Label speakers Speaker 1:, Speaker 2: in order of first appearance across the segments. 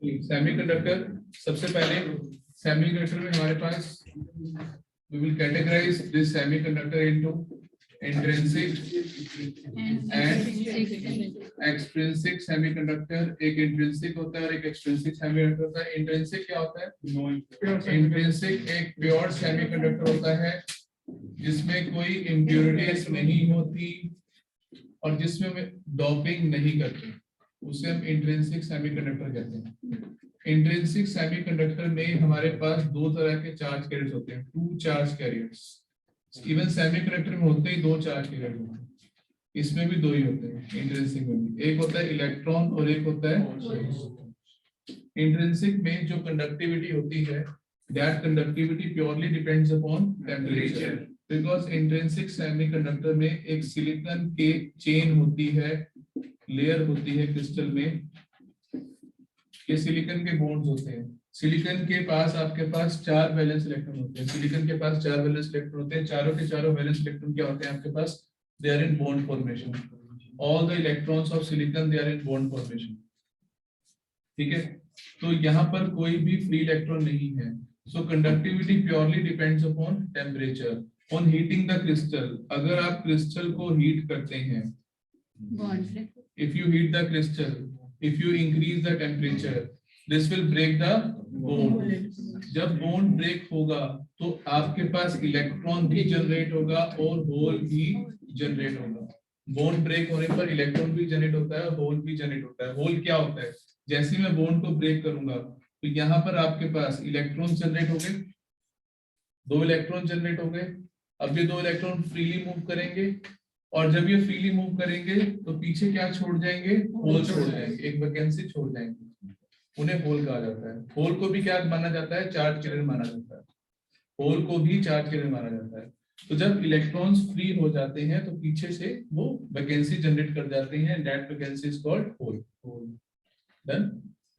Speaker 1: Semiconductor, सबसे पहले semiconductor में हमारे पास we will categorize this semiconductor into intrinsic and extrinsic semiconductor. एक intrinsic होता है और एक extrinsic semiconductor होता है. Intrinsic क्या होता है? Intrinsic एक pure semiconductor होता है जिसमें कोई impurities नहीं होती और जिसमें डोपिंग नहीं करते, उसे हम इंट्रिंसिक सेमीकंडक्टर कहते हैं. इंट्रिंसिक सेमीकंडक्टर में हमारे पास दो तरह के चार्ज कैरियर्स होते हैं, two charge carriers. Even semiconductor में होते ही दो चार्ज कैरियर होते हैं, इसमें भी दो ही होते हैं इंट्रिंसिक में भी. एक होता है इलेक्ट्रॉन और एक होता है होल. इंट्रिंसिक में जो कंडक्टिविटी होती है, that conductivity purely depends upon temperature, because intrinsic semiconductor में एक सिलिकॉन के चेन होती है, लेयर होती है क्रिस्टल में, ये सिलिकॉन के बॉन्ड्स होते हैं. सिलिकॉन के पास आपके पास 4 वैलेंस इलेक्ट्रॉन होते हैं. सिलिकॉन के पास 4 वैलेंस इलेक्ट्रॉन होते हैं. चारों के चारों वैलेंस इलेक्ट्रॉन क्या होते हैं आपके पास? They are in bond formation. All the electrons of silicon they are in bond formation. ठीक है, तो यहाँ पर कोई भी फ्री इलेक्ट्रॉन नहीं है. So conductivity purely depends upon temperature. On heating the crystal, अगर आप क्रिस्टल को हीट करते हैं, if you heat the crystal, if you increase the temperature, this will break the bond. जब bond break होगा तो आपके पास इलेक्ट्रॉन भी जनरेट होगा और होल भी जनरेट होगा. बॉन्ड ब्रेक होने पर इलेक्ट्रॉन भी जनरेट होता है और होल भी जनरेट होता है. होल क्या होता है? जैसे मैं बॉन्ड को ब्रेक करूंगा तो यहाँ पर आपके पास इलेक्ट्रॉन जनरेट हो गए, 2 इलेक्ट्रॉन जनरेट हो गए. अब ये 2 इलेक्ट्रॉन फ्रीली मूव करेंगे और जब ये फ्रीली मूव करेंगे तो पीछे क्या छोड़ जाएंगे? होल छोड़ जाएंगे, एक वैकेंसी छोड़ जाएंगे. उन्हें होल कहा जाता है. होल को भी क्या माना जाता है? चार्ज कैरियर माना जाता है. होल को भी चार्ज कैरियर माना जाता है. तो जब इलेक्ट्रॉन्स फ्री हो जाते हैं तो पीछे से वो वैकेंसी जनरेट कर जाते हैं. That vacancy is called hole. Done.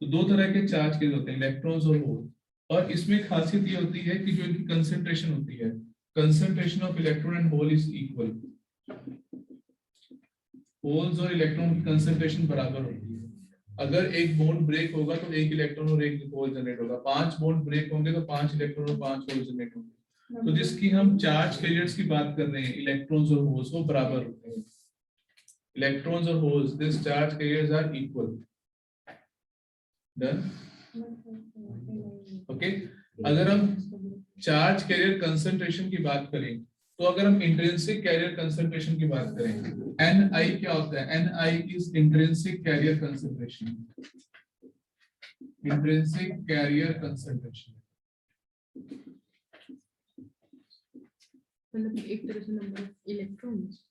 Speaker 1: तो दो तरह के चार्ज कैरियर होते हैं, इलेक्ट्रॉन्स और होल. और इसमें खासियत ये होती है कि जो इनकी कंसंट्रेशन होती है, concentration of electron and hole is equal. Holes और इलेक्ट्रॉन की कंसंट्रेशन बराबर होती है. अगर एक बॉन्ड ब्रेक होगा तो एक इलेक्ट्रॉन और एक होल जनरेट होगा. 5 बॉन्ड ब्रेक होंगे तो 5 इलेक्ट्रॉन और 5 होल जनरेट होंगे. तो जिसकी हम चार्ज कैरियर्स की बात कर रहे हैं, इलेक्ट्रॉन्स और होल्स, वो बराबर होते हैं. इलेक्ट्रॉन्स और holes, this charge carriers are equal. Done. Okay, अगर हम चार्ज कैरियर कंसंट्रेशन की बात करें तो अगर हम इंट्रिंसिक कैरियर कंसंट्रेशन की बात करें, Ni क्या होता है? Ni is intrinsic carrier concentration. Intrinsic carrier concentration
Speaker 2: मतलब एक तरह से नंबर ऑफ इलेक्ट्रॉन्स.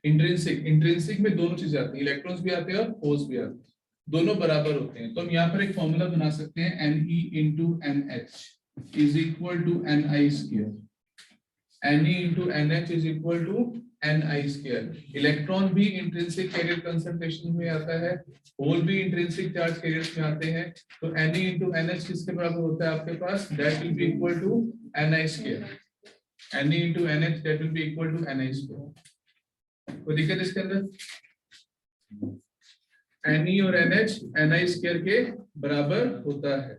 Speaker 1: इंट्रिंसिक में दोनों चीजें आती हैं, इलेक्ट्रॉन्स भी आते हैं और होल्स भी आते हैं, दोनों बराबर होते हैं. तो हम यहाँ पर एक फॉर्मूला बना सकते हैं, Ne into NH is equal to Ni square. Ne into NH is equal to Ni square. Electron भी इंट्रिंसिक कैरियर कंसंट्रेशन में आता है, होल भी इंट्रिंसिक चार्ज कैरियर्स में आते हैं. तो Ne into NH किसके बराबर होता है आपके पास? That will be equal to Ni square. Ne into NH that will be equal to Ni square. कोई दिक्कत इसके अंदर? Ne और NH Ni स्क्वायर के बराबर होता है.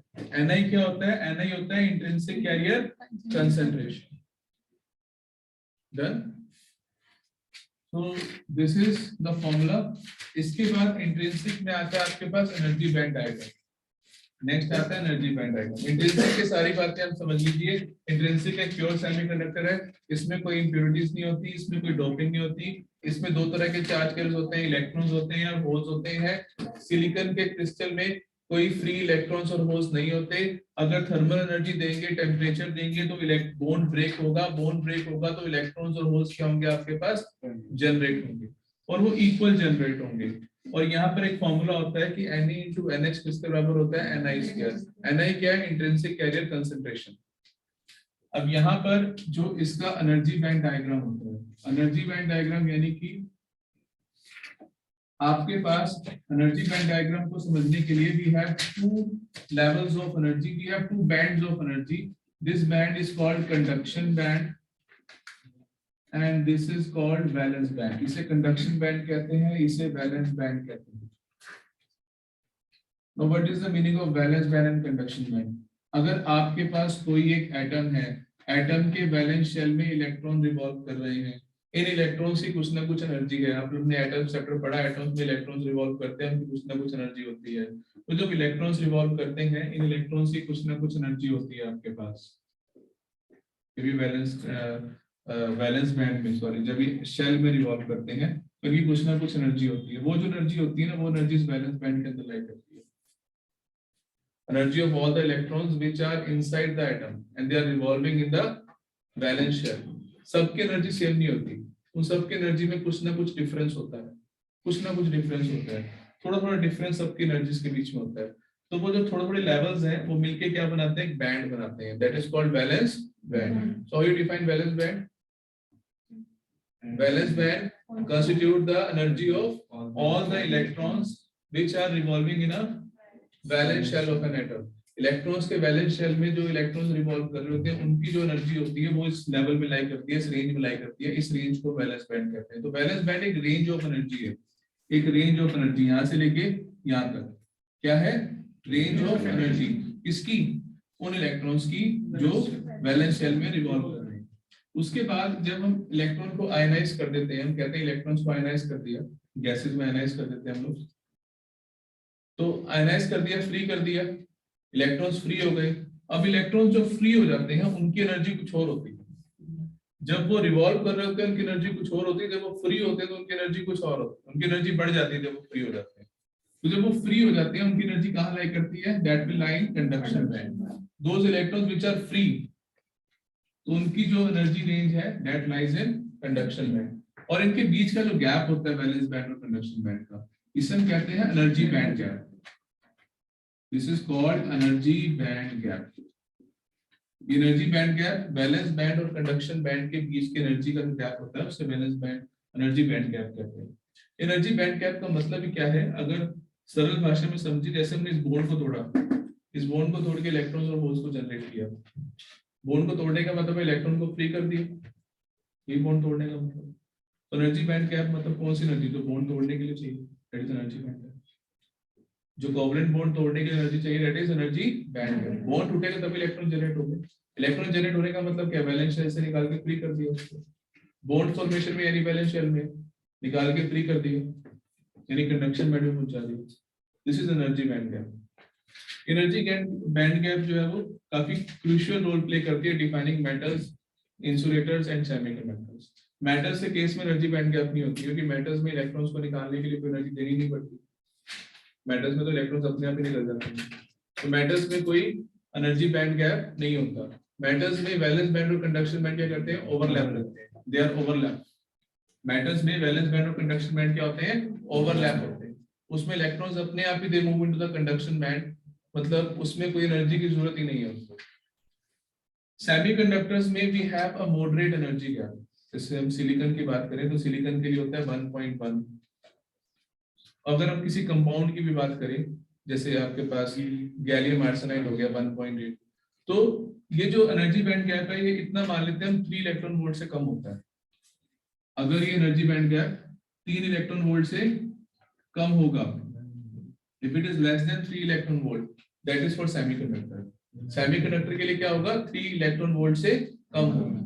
Speaker 1: Ni क्या होता है? Ni होता है intrinsic carrier concentration. Done. So this is the formula. इसके बाद इंट्रिंसिक में आता है आपके पास एनर्जी बैंड डायग्राम. नेक्स्ट आता है एनर्जी बैंड डायग्राम. इंट्रिंसिक की सारी बातें आप समझ लीजिए. इंट्रिंसिक एक प्योर सेमीकंडक्टर है, इसमें कोई इंप्योरिटीज नहीं होती, इसमें कोई डोपिंग नहीं होती. इसमें दो तरह के चार्ज कैरियर्स होते हैं, इलेक्ट्रॉन्स होते हैं और होल्स होते हैं. सिलिकॉन के क्रिस्टल में कोई फ्री इलेक्ट्रॉन्स और होल्स नहीं होते. अगर थर्मल एनर्जी देंगे, टेम्परेचर देंगे तो बॉन्ड ब्रेक होगा. बॉन्ड ब्रेक होगा तो इलेक्ट्रॉन्स और होल्स क्या होंगे आपके पास? जनरेट होंगे और वो इक्वल जनरेट होंगे. और यहाँ पर एक फॉर्मूला होता है कि Ne into NH किसके बराबर होता है? Ni square. Ni क्या है? Intrinsic carrier concentration. अब यहाँ पर जो इसका एनर्जी बैंड डायग्राम होता है, एनर्जी बैंड डायग्राम यानी कि आपके पास एनर्जी बैंड डायग्राम को समझने के लिए we have 2 levels of energy, we have 2 bands of energy. This band is called conduction band and this is called valence band. इसे conduction band कहते हैं, इसे valence band कहते हैं. Now what is the meaning of valence band and conduction band? अगर आपके पास कोई एक एटम है, एटम के वैलेंस शेल में इलेक्ट्रॉन रिवॉल्व कर रहे हैं, इन इलेक्ट्रॉन्स की कुछ ना कुछ एनर्जी है। आप लोग ने एटम चैप्टर पढ़ा, एटम्स में इलेक्ट्रॉन्स रिवॉल्व करते हैं, उनकी कुछ ना कुछ एनर्जी होती है। तो जब इलेक्ट्रॉन्स रिवॉल्व करते हैं, इन इलेक्ट्रॉन्स की कुछ ना कुछ एनर्जी होती है आपके पास। वैलेंस बैंड में, सॉरी, जब ये शेल में रिवॉल्व करते हैं तो इनकी कुछ ना कुछ एनर्जी होती है। वो जो एनर्जी होती है ना, वो एनर्जी इस वैलेंस बैंड के अंदर लाई करती है। Energy of all the electrons which are inside the atom and they are revolving in the valence shell. सबकी एनर्जी सेम नहीं होती, उन सबकी एनर्जी में कुछ ना कुछ डिफरेंस होता है, कुछ ना कुछ डिफरेंस होता है, थोड़ा थोड़ा डिफरेंस सबकी एनर्जीज के बीच में होता है। तो वो जो थोड़े थोड़े लेवल्स हैं वो मिलके क्या बनाते हैं, एक बैंड बनाते हैं, that is called valence band. So how you define valence band? Valence band constitute the energy of all the electrons which are revolving in a valence shell of an atom. Electrons के valence shell में जो electrons revolve कर रहे होते हैं, उनकी जो energy होती है वो इस लेवल में लाई करती है, इस रेंज में लाई करती है। इस रेंज को वैलेंस बैंड कहते हैं। तो वैलेंस बैंड एक रेंज ऑफ एनर्जी है, एक रेंज ऑफ एनर्जी यहाँ से लेके यहाँ तक। क्या है? Range of energy. किसकी? उन इलेक्ट्रॉन्स की जो वैलेंस शेल में रिवॉल्व कर रहे हैं। उसके बाद जब हम इलेक्ट्रॉन को आयनाइज कर देते हैं, हम कहते हैं इलेक्ट्रॉन्स को आयनाइज कर दिया, गैसेस में आयनाइज कर देते हैं हम लोग। तो आयनाइज कर दिया, फ्री कर दिया, इलेक्ट्रॉन्स फ्री हो गए। अब इलेक्ट्रॉन्स जो फ्री हो जाते हैं उनकी एनर्जी कुछ और होती है। जब वो रिवॉल्व कर रहे होते हैं उनकी एनर्जी कुछ और होती है, जब वो फ्री होते हैं तो उनकी एनर्जी कुछ और होती है। उनकी एनर्जी बढ़ जाती है जब वो फ्री हो जाते हैं। तो जब वो फ्री हो जाते हैं उनकी एनर्जी कहाँ लाई करती है? That will lie in conduction band. Those electrons which are free, तो उनकी जो एनर्जी रेंज है that lies in conduction band. और इनके बीच का जो गैप होता है वैलेंस बैंड और कंडक्शन बैंड का, इसे हम कहते हैं energy band gap. This is called energy band gap. Energy band gap valence band और कंडक्शन बैंड के बीच की एनर्जी का जो गैप होता है उसे valence band energy band gap कहते हैं। एनर्जी बैंड गैप का मतलब ही क्या है? अगर सरल भाषा में समझिए, जैसे हमने इस बॉन्ड को तोड़ा, इस बॉन्ड को तोड़ के इलेक्ट्रॉन्स और होल्स को जनरेट किया। बॉन्ड को तोड़ने का मतलब इलेक्ट्रॉन को फ्री कर दिया, ये बॉन्ड तोड़ने का मतलब। तो एनर्जी बैंड गैप मतलब कौन सी एनर्जी जो बॉन्ड तोड़ने के लिए चाहिए, that is energy band gap. जो कोवलेंट बॉन्ड तोड़ने के लिए एनर्जी चाहिए, that is energy band gap. Bond टूटेगा तब इलेक्ट्रॉन जनरेट होंगे। इलेक्ट्रॉन जनरेट होने का मतलब क्या? वैलेंस शेल से निकाल के फ्री कर दिया उसको, बॉन्ड फॉर्मेशन में यानी वैलेंस शेल में निकाल के फ्री कर दिया, यानी कंडक्शन बैंड में पहुंचा दिया। This is energy band gap. Energy band gap जो है वो काफी क्रूशियल रोल प्ले करती है defining metals, insulators and semiconductors. Metals के केस में एनर्जी बैंड गैप नहीं होती, क्योंकि मेटल्स में इलेक्ट्रॉन्स को निकालने के लिए कोई एनर्जी देनी नहीं पड़ती। मेटल्स में तो इलेक्ट्रॉन्स अपने आप ही निकल जाते हैं, तो मेटल्स में कोई एनर्जी बैंड गैप नहीं होता। मेटल्स में वैलेंस बैंड और कंडक्शन बैंड क्या करते हैं? ओवरलैप करते हैं, दे आर ओवरलैप। मेटल्स में वैलेंस बैंड और कंडक्शन बैंड क्या होते हैं? ओवरलैप होते हैं। उसमें इलेक्ट्रॉन्स अपने आप ही they move into the conduction band, मतलब उसमें कोई एनर्जी की जरूरत ही नहीं है उसको। सेमीकंडक्टर्स में we have a moderate energy gap. जैसे हम सिलिकॉन की बात करें तो सिलिकॉन के लिए होता है 1.1। अगर हम किसी कंपाउंड की भी बात करें, जैसे आपके पास गैलियम आर्सेनाइड हो गया 1.8, तो ये जो एनर्जी बैंड गैप है ये इतना मान लेते हैं हम 3 इलेक्ट्रॉन वोल्ट से कम होता है। अगर ये energy band gap 3 electron volt से कम होगा, if it is less than 3 electron volt, that is for semiconductor. Semiconductor के लिए क्या होगा? 3 इलेक्ट्रॉन वोल्ट से कम होगा।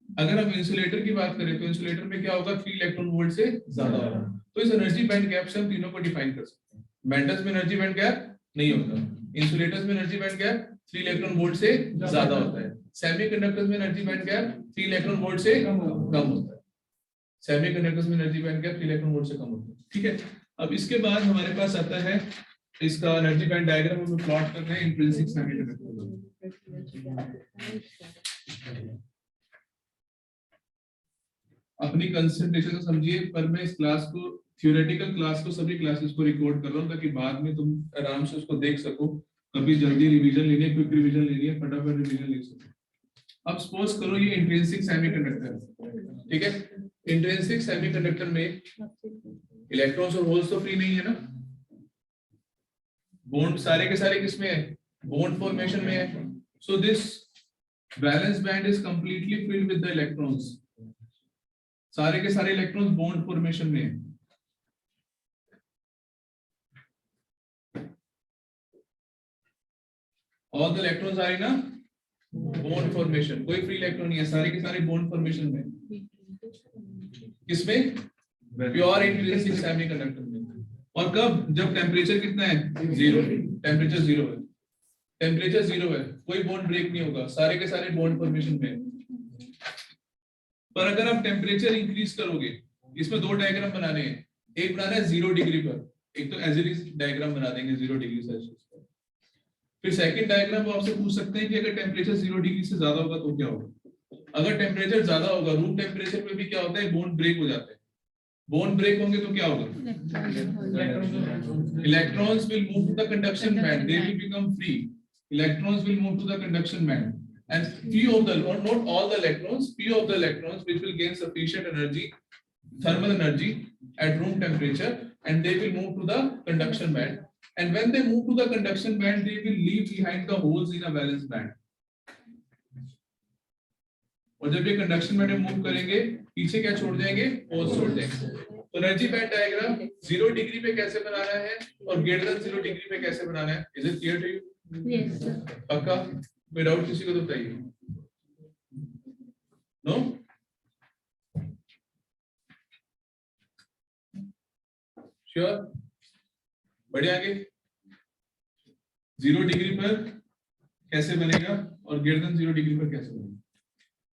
Speaker 1: अगर हम इंसुलेटर की बात करें तो इंसुलेटर में क्या होगा? 3 इलेक्ट्रॉन वोल्ट से ज्यादा होगा। तो इस एनर्जी बैंड गैप से हम तीनों को डिफाइन कर सकते हैं। मेटल्स में एनर्जी बैंड गैप नहीं होता, इंसुलेटर्स में energy band gap 3 electron volt से ज्यादा होता है, सेमीकंडक्टर्स में energy band gap 3 electron volt से कम होता है। सेमीकंडक्टर्स में energy band gap 3 electron volt से कम होता है। ठीक है, अब इसके बाद हमारे पास आता है इसका एनर्जी बैंड डायग्राम हम प्लॉट कर रहे हैं इंट्रिंसिक सेमीकंडक्टर। अपनी कंसंट्रेशन से समझिए, पर मैं इस क्लास को, थ्योरेटिकल क्लास को, सभी क्लासेस को रिकॉर्ड कर रहा हूं ताकि बाद में तुम आराम से उसको देख सको। कभी जल्दी रिवीजन लेनी है, क्विक रिवीजन लेनी है, फटाफट रिवीजन ले सको। अब सपोज करो ये इंट्रिंसिक सेमीकंडक्टर है, ठीक है। इंट्रिंसिक सेमीकंडक्टर में इलेक्ट्रॉन्स और होल्स तो फ्री नहीं है ना, बॉन्ड सारे के सारे किसमें है? बॉन्ड फॉर्मेशन में है। So this valence band is completely filled with the electrons. सारे के सारे इलेक्ट्रॉन्स बॉन्ड फॉर्मेशन में है। All the electrons are in a bond formation, कोई फ्री इलेक्ट्रॉन नहीं है, सारे के सारे बॉन्ड फॉर्मेशन में। किसमें? प्योर इंट्रिंसिक सेमीकंडक्टर में। और कब? जब टेम्परेचर कितना है? 0, टेम्परेचर 0 है, टेम्परेचर 0 है, कोई बॉन्ड ब्रेक नहीं होगा, सारे के सारे बॉन्ड फॉर्मेशन में। पर अगर आप टेम्परेचर इंक्रीज करोगे, इसमें दो डायग्राम बनाने हैं, एक बनाना है 0 डिग्री पर, एक तो एज इट इज डायग्राम बना देंगे 0 डिग्री सेल्सियस पर। फिर सेकंड डायग्राम वो आपसे पूछ सकते हैं कि अगर टेम्परेचर 0 डिग्री से ज्यादा होगा तो क्या होगा। अगर टेम्परेचर ज्यादा होगा, रूम टेम्परेचर पे भी क्या होता है, बॉन्ड ब्रेक हो जाते हैं। बॉन्ड ब्रेक होंगे तो क्या होगा? Electrons will move to the conduction band, they will become free, electrons will move to the conduction band, and few of the, not all the electrons, few of the electrons which will gain sufficient energy, thermal energy at room temperature, and they will move to the conduction band, and when they move to the conduction band they will leave behind the holes in a valence band. और जब ये conduction band में move करेंगे, पीछे क्या छोड़ जाएंगे? Holes छोड़ जाएंगे। तो एनर्जी बैंड डायग्राम 0 डिग्री पे कैसे बनाना है और ग्रेटर देन 0 डिग्री पे कैसे बनाना है, is it clear to you?
Speaker 2: Yes, sir.
Speaker 1: पक्का? कोई डाउट किसी को तो बताइए। नो? श्योर? बढ़िया, आगे 0 डिग्री पर कैसे बनेगा और ग्रेटर देन 0 डिग्री पर कैसे बनेगा।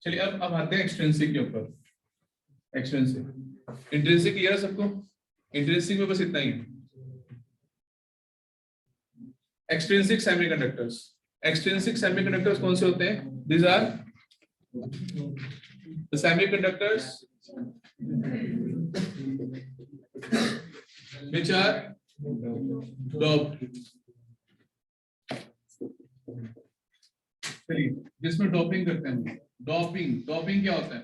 Speaker 1: चलिए अब आते हैं एक्सट्रिंसिक के ऊपर। एक्सट्रिंसिक, इंट्रिंसिक क्लियर है सबको? इंट्रिंसिक में बस इतना ही। एक्सट्रिंसिक सेमीकंडक्टर्स, एक्सट्रिंसिक सेमीकंडक्टर्स कौन से होते हैं? These are the semiconductors which are doped. चलिए जिसमें डोपिंग करते हैं। डोपिंग, डोपिंग क्या होता है?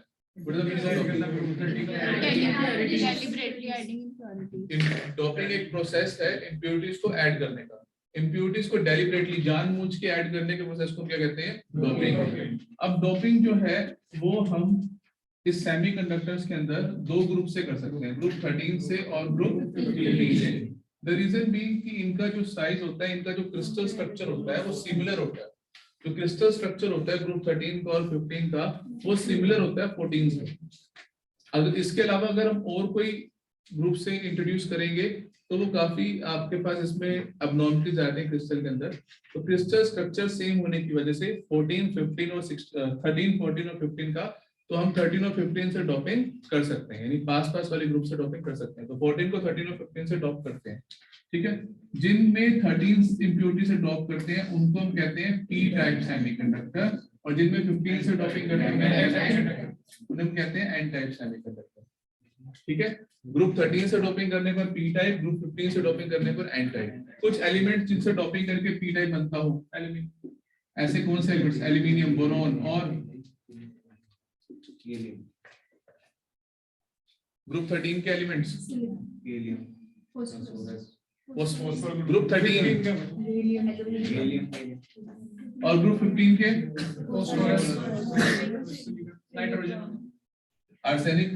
Speaker 1: डोपिंग एक प्रोसेस है इम्प्योरिटीज को ऐड करने का। इम्प्योरिटीज को डेलिबरेटली जानबूझ के ऐड करने के प्रोसेस को क्या कहते हैं? डोपिंग। अब डोपिंग जो है वो हम इस सेमीकंडक्टर्स के अंदर दो ग्रुप से कर सकते हैं, ग्रुप 13 से और ग्रुप 15 से। द रीजन बीइंग कि इनका जो साइज होता है, इनका जो क्रिस्टल स्ट्रक्चर होता है वो सिमिलर होता है। जो क्रिस्टल स्ट्रक्चर होता है ग्रुप 13 का और 15 का वो सिमिलर होता है 14 से। अगर इसके अलावा अगर हम और कोई ग्रुप से इंट्रोड्यूस करेंगे तो वो काफी आपके पास इसमें अबनॉर्मलिटीज आते हैं क्रिस्टल के अंदर। तो क्रिस्टल स्ट्रक्चर सेम होने की वजह से 14, 15 और 13, 14 और 15 का तो हम 13 और 15 से डॉपिंग कर सकते हैं, यानी पास पास वाले ग्रुप से डॉपिंग कर सकते हैं। तो 14 को 13 और 15 से डॉप करते हैं, ठीक है। जिनमें 13 इंप्योरिटी से डॉप करते हैं उनको हम कहते हैं पी टाइप सेमीकंडक्टर, और जिनमें 15 से डॉपिंग करते हैं उन्हें हम कहते हैं एन टाइप सेमीकंडक्टर, ठीक है। ग्रुप 13 से डॉपिंग करने पर पी टाइप, ग्रुप 15 से डॉपिंग करने पर एन टाइप। कुछ एलिमेंट जिनसे डॉपिंग करके पी टाइप बनता हो, एलिमेंट ऐसे कौन से एलिमेंट्स? एल्यूमिनियम, बोरॉन और ग्रुप 13 के एलिमेंट्स ग्रुप 13 और ग्रुप 15 के नाइट्रोजन, आर्सेनिक।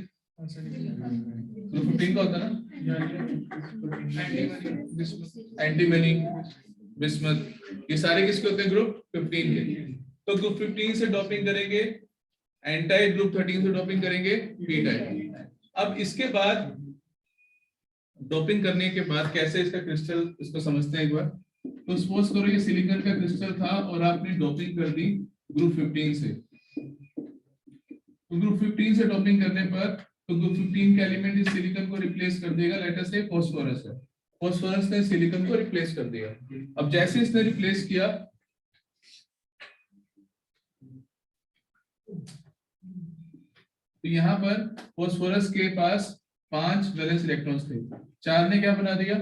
Speaker 1: ग्रुप 15 का होता है ना एंटीमनी, बिस्मथ, ये सारे किसके होते हैं? ग्रुप 15 के। तो ग्रुप 15 से डॉपिंग करेंगे एन टाइप, ग्रुप 13 से डॉपिंग करेंगे पी टाइप। अब इसके बाद डॉपिंग करने के बाद कैसे इसका क्रिस्टल, इसको समझते हैं एक बार। तो सपोज करो ये सिलिकॉन का क्रिस्टल था और आपने डॉपिंग कर दी ग्रुप 15 से। तो ग्रुप 15 से डॉपिंग करने पर तो ग्रुप 15 के एलिमेंट इस सिलिकॉन को रिप्लेस कर देगा, लेट अस से फास्फोरस है, फास्फोरस ने सिलिकॉन को रिप्लेस कर दिया। अब जैसे इसने रिप्लेस किया तो यहाँ पर फास्फोरस के पास 5 वैलेंस इलेक्ट्रॉन्स थे, 4 ने क्या बना दिया?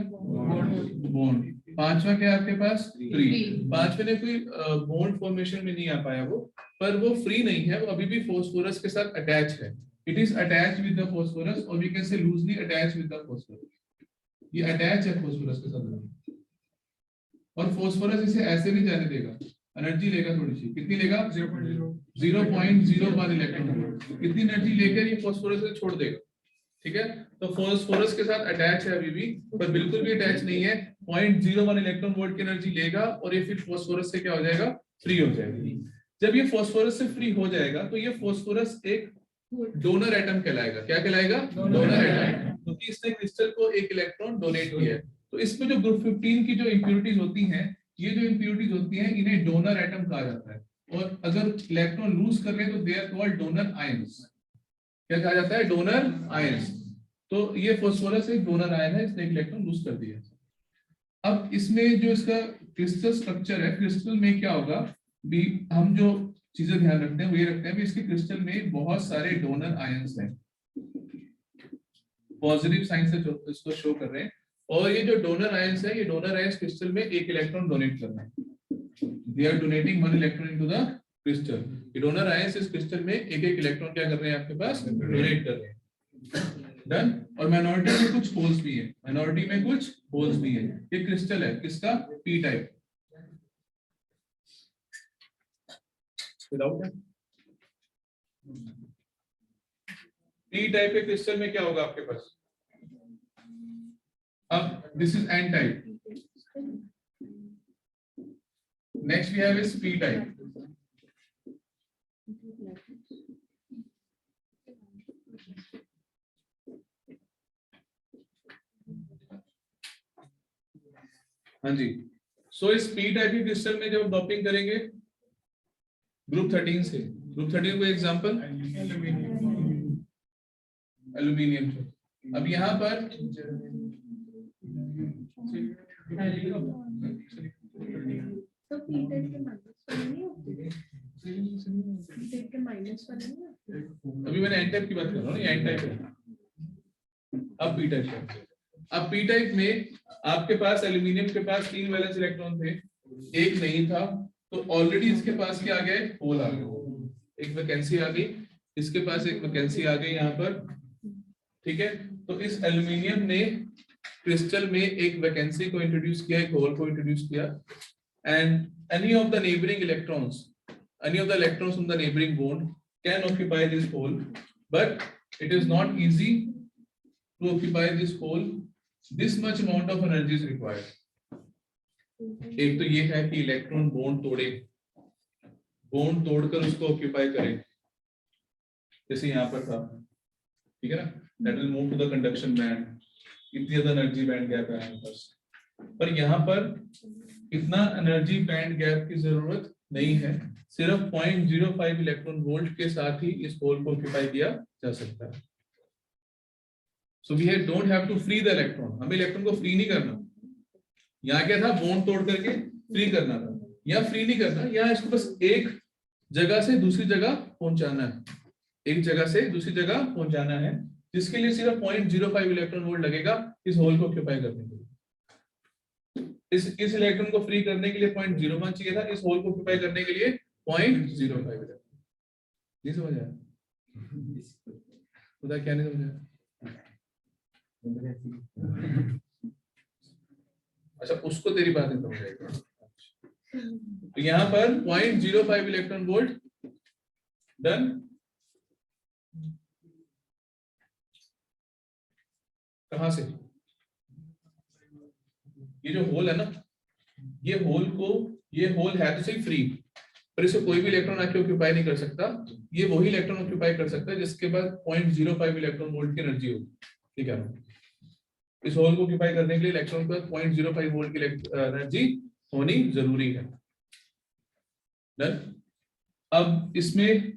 Speaker 1: बॉन्ड। 5वां क्या है आपके पास? फ्री। 5वें ने कोई बॉन्ड फॉर्मेशन में नहीं आ पाया वो, पर वो फ्री नहीं है, वो अभी भी फास्फोरस के साथ अटैच है। It is attached with the phosphorus, और we can say loosely attached with the phosphorus. ये अटैच है फास्फोरस के साथ, और फास्फोरस इसे ऐसे नहीं जाने देगा, एनर्जी लेगा थोड़ी सी। कितनी लेगा? 0.01 इलेक्ट्रॉन। कितनी एनर्जी लेकर ये फास्फोरस से छोड़ देगा, ठीक है। तो फास्फोरस के साथ अटैच है अभी भी, पर बिल्कुल भी अटैच नहीं है, 0.01 इलेक्ट्रॉन वोल्ट की एनर्जी लेगा और ये फिर फास्फोरस से क्या हो जाएगा, फ्री हो जाएगा। जब ये फास्फोरस से फ्री हो जाएगा तो ये फास्फोरस एक डोनर एटम कहलाएगा। क्या कहलाएगा? डोनर एटम, क्योंकि इसने क्रिस्टल को एक इलेक्ट्रॉन डोनेट किया है। तो इसमें जो ग्रुप 15 की जो इंप्योरिटीज होती हैं, ये जो इंप्योरिटीज होती हैं इन्हें डोनर एटम कहा जाता है। और अगर इलेक्ट्रॉन लूज कर ले तो they are called donor ions. क्या कहा जाता है? Donor ions. तो ये फास्फोरस एक डोनर आयन है, इसने एक इलेक्ट्रॉन लूज कर दिया। अब इसमें जो इसका क्रिस्टल स्ट्रक्चर है, क्रिस्टल में क्या होगा भी, हम जो चीजें ध्यान रखते हैं वो ये रखते हैं भी इसके क्रिस्टल में बहुत सारे डोनर आयंस हैं। पॉजिटिव साइन से इसको शो कर रहे हैं। और ये जो डोनर आयंस है, ये डोनर आयंस क्रिस्टल में एक इलेक्ट्रॉन डोनेट कर रहे हैं। They are donating 1 electron into the crystal. ये डोनर आयंस इस क्रिस्टल में एक एक इलेक्ट्रॉन क्या कर रहे हैं, आपके पास डोनेट कर रहे हैं। डन। और माइनॉरिटी में कुछ होल्स भी है, माइनॉरिटी में कुछ होल्स भी है। ये क्रिस्टल है किसका? P type. पी टाइप के क्रिस्टल में क्या होगा आपके पास? अब this is N type, next we have is P type. हाँ जी। सो इस पी टाइप के क्रिस्टल में जब डॉपिंग करेंगे ग्रुप 13 से, ग्रुप 13 को एग्जांपल एल्यूमिनियम से। अब यहाँ पर
Speaker 2: तो पी टाइप के माइनस वाले नहीं होते?
Speaker 1: अभी मैंने एन टाइप की बात कर रहा हूँ, ये एन टाइप है। अब पी टाइप है। अब पी टाइप में आपके पास एल्यूमिनियम के पास 3 वैलेंस इलेक्ट्रॉन थे, एक नहीं था, तो ऑलरेडी इसके पास क्या आ गए? होल आ गए, एक वैकेंसी आ गई, इसके पास एक वैकेंसी आ गई यहाँ पर। ठीक है, तो इस एल्यूमिनियम ने क्रिस्टल में एक वैकेंसी को इंट्रोड्यूस किया, एक होल को इंट्रोड्यूस किया। And any of the neighbouring electrons, any of the electrons on the neighboring bond can occupy this hole, but it is not easy to occupy this hole. This much amount of energy is required. एक तो ये है कि electron bond तोड़े, bond तोड़कर उसको occupy करे, जैसे यहाँ पर था। ठीक है ना, that will move to the conduction band. इतनी ज्यादा एनर्जी बैंड गैप है यहाँ पास, पर यहाँ पर इतना एनर्जी बैंड गैप की जरूरत नहीं है। सिर्फ 0.05 इलेक्ट्रॉन वोल्ट के साथ ही इस होल को ऑक्यूपाई किया जा सकता है। So we don't have to free the electron, हमें इलेक्ट्रॉन को फ्री नहीं करना। यहाँ क्या था? बॉन्ड तोड़ करके फ्री करना था। यहाँ फ्री नहीं करना, यहाँ इसको बस एक जगह से दूसरी जगह पहुंचाना है, एक जगह से दूसरी जगह पहुंचाना है, जिसके लिए सिर्फ 0.05 इलेक्ट्रॉन वोल्ट लगेगा इस होल को ऑक्यूपाई करने के लिए। इस इलेक्ट्रॉन को फ्री करने के लिए 0.01 चाहिए था, इस होल को ऑक्यूपाई करने के लिए 0.05 इलेक्ट्रॉन। नहीं समझ आया? खुदा क्या नहीं समझ आया? अच्छा, उसको तेरी बात नहीं समझ आएगी। तो यहाँ पर 0.05 इलेक्ट्रॉन वोल्ट। डन। कहां से? ये जो होल है ना, ये होल है तो सही फ्री, पर इसे कोई भी इलेक्ट्रॉन आके ऑक्यूपाई नहीं कर सकता। ये वही इलेक्ट्रॉन ऑक्यूपाई कर सकता है जिसके पास 0.05 इलेक्ट्रॉन वोल्ट की एनर्जी होगी। ठीक है, इस होल को ऑक्यूपाई करने के लिए इलेक्ट्रॉन के पास 0.05 वोल्ट की एनर्जी होनी जरूरी है। डन। अब इसमें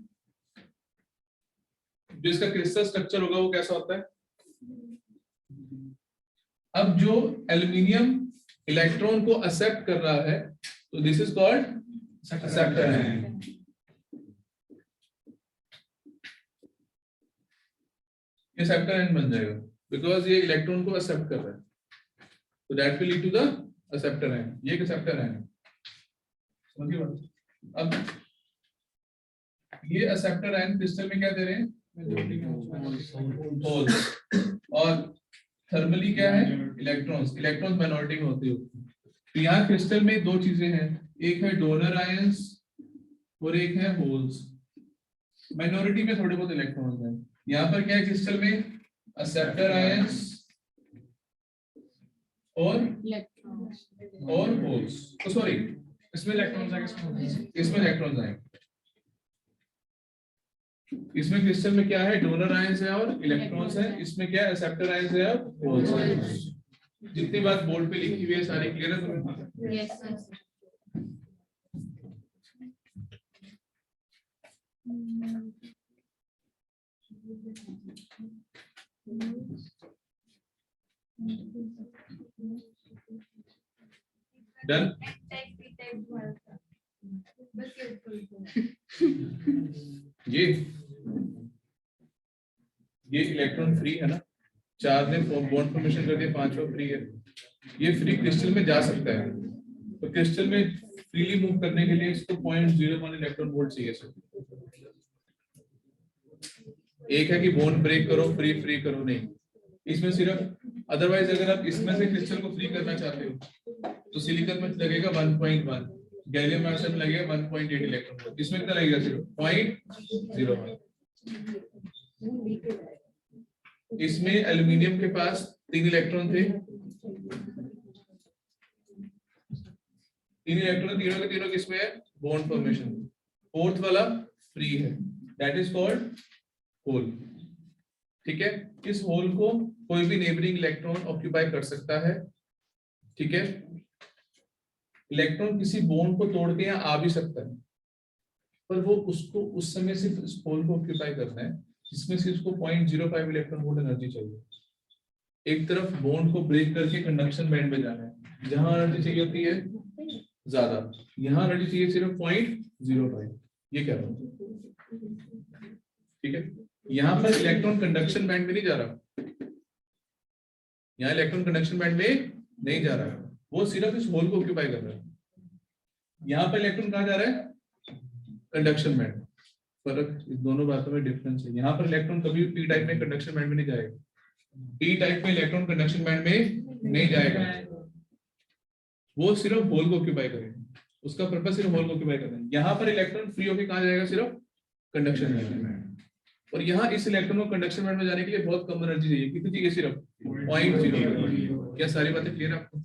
Speaker 1: जो इसका क्रिस्टल स्ट्रक्चर होगा वो कैसा होता है? अब जो एल्यूमिनियम इलेक्ट्रॉन को एक्सेप्ट कर रहा है, तो this is called acceptor ion. ये एक्सेप्टर आयन बन जाएगा बिकॉज ये इलेक्ट्रॉन को एक्सेप्ट कर रहा है, तो that will lead to the acceptor ion. ये एक्सेप्टर आयन है, समझिए बात। अब ये एक्सेप्टर आयन क्रिस्टल में क्या दे रहे हैं? होल्स। और थर्मली क्या है? इलेक्ट्रॉन्स। इलेक्ट्रॉन्स माइनॉरिटी में होते हैं। तो यहाँ क्रिस्टल में दो चीजें हैं, एक है डोनर आयंस और एक है होल्स। माइनॉरिटी में थोड़े बहुत इलेक्ट्रॉन्स हैं। यहाँ पर क्या है क्रिस्टल में? एक्सेप्टर आयंस और और होल्स, तो सॉरी
Speaker 3: इसमें इलेक्ट्रॉन्स आएंगे,
Speaker 1: इसमें इलेक्ट्रॉन्स आएंगे। इसमें क्रिस्टल में क्या है, डोनर आयंस है और इलेक्ट्रॉन्स है, इसमें क्या है, एक्सेप्टर आयंस है और होल्स है। जितनी बात बोर्ड पे लिखी हुई है सारी क्लियर है तुम्हें?
Speaker 2: Yes yes
Speaker 1: done. ये इलेक्ट्रॉन फ्री है ना, 4 ने बॉन्ड फॉर्मेशन कर दिया, 5वां फ्री है। ये फ्री क्रिस्टल में जा सकता है, तो क्रिस्टल में फ्रीली मूव करने के लिए इसको 0.01 इलेक्ट्रॉन वोल्ट चाहिए सर। एक है कि बॉन्ड ब्रेक करो, फ्री फ्री करो, नहीं इसमें सिर्फ, अदरवाइज अगर आप इसमें से क्रिस्टल को फ्री करना चाहते हो तो सिलिकॉन में लगेगा 1.1, गैलियम आर्सेनाइड में लगेगा 1.8 इलेक्ट्रॉन वोल्ट, इसमें कितना लगेगा सिर्फ 0.01। इसमें एल्युमिनियम के पास 3 इलेक्ट्रॉन थे, 3 इलेक्ट्रॉन, तीनों के तीनों किसमें है, बॉन्ड फॉर्मेशन, 4th वाला फ्री है, दैट इज कॉल्ड होल। ठीक है, इस होल को कोई भी नेबरिंग इलेक्ट्रॉन ऑक्यूपाई कर सकता है। ठीक है, इलेक्ट्रॉन किसी बॉन्ड को तोड़ के यहाँ आ भी सकता है, पर वो उसको उस समय सिर्फ इस होल को ऑक्यूपाई करना है जिसमें से उसको 0.05 इलेक्ट्रॉन वोल्ट एनर्जी चाहिए। एक तरफ बॉन्ड को ब्रेक करके कंडक्शन बैंड में जाना है, जहां एनर्जी चाहिए होती है ज्यादा, यहाँ एनर्जी चाहिए सिर्फ 0.05। ये क्या है, ठीक है। यहाँ पर इलेक्ट्रॉन कंडक्शन बैंड में नहीं जा रहा, यहाँ इलेक्ट्रॉन कंडक्शन बैंड में नहीं जा रहा है, वो सिर्फ इस होल को ऑक्यूपाई कर रहा है। यहाँ पर इलेक्ट्रॉन कहाँ जा रहा है, कंडक्शन बैंड। फर्क इस दोनों बातों में डिफरेंस है। यहाँ पर इलेक्ट्रॉन कभी पी टाइप में कंडक्शन बैंड में नहीं जाएगा, पी टाइप में इलेक्ट्रॉन कंडक्शन बैंड में नहीं जाएगा, वो सिर्फ होल को ऑक्यूपाई करेगा, उसका पर्पस सिर्फ होल को ऑक्यूपाई करना है। यहाँ पर इलेक्ट्रॉन फ्री होकर कहाँ जाएगा, सिर्फ कंडक्शन बैंड में। और यहाँ इस इलेक्ट्रॉन को कंडक्शन बैंड में जाने के लिए बहुत कम एनर्जी चाहिए, कितनी चाहिए, सिर्फ 0.0। क्या सारी बातें क्लियर है आपको?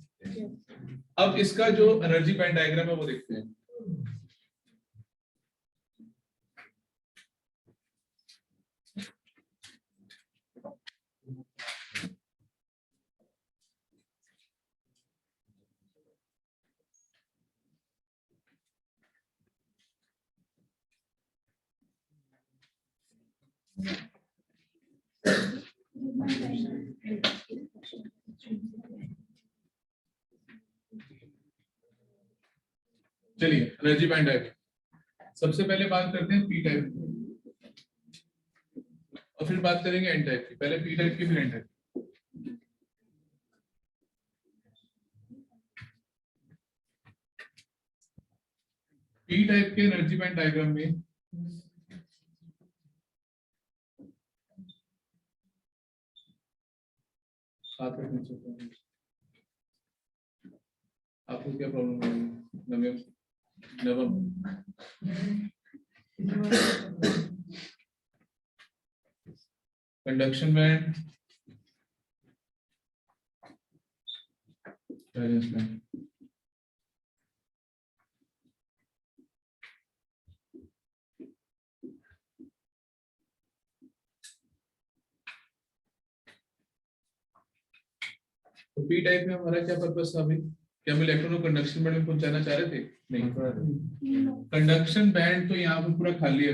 Speaker 1: अब इसका जो एनर्जी बैंड डायग्राम है वो देखते हैं। चलिए एनर्जी बैंड डायग्राम, सबसे पहले बात करते हैं पी टाइप और फिर बात करेंगे एन टाइप की। पहले पी टाइप की फिर एन टाइप। पी टाइप के एनर्जी बैंड डायग्राम में आपको क्या प्रॉब्लम है नवम? Conduction band, balance band. तो पी टाइप में हमारा क्या पर्पस था अभी, क्या हम इलेक्ट्रॉन को कंडक्शन बैंड में पहुंचाना चाह रहे थे? नहीं, कंडक्शन बैंड तो यहाँ पे पूरा खाली है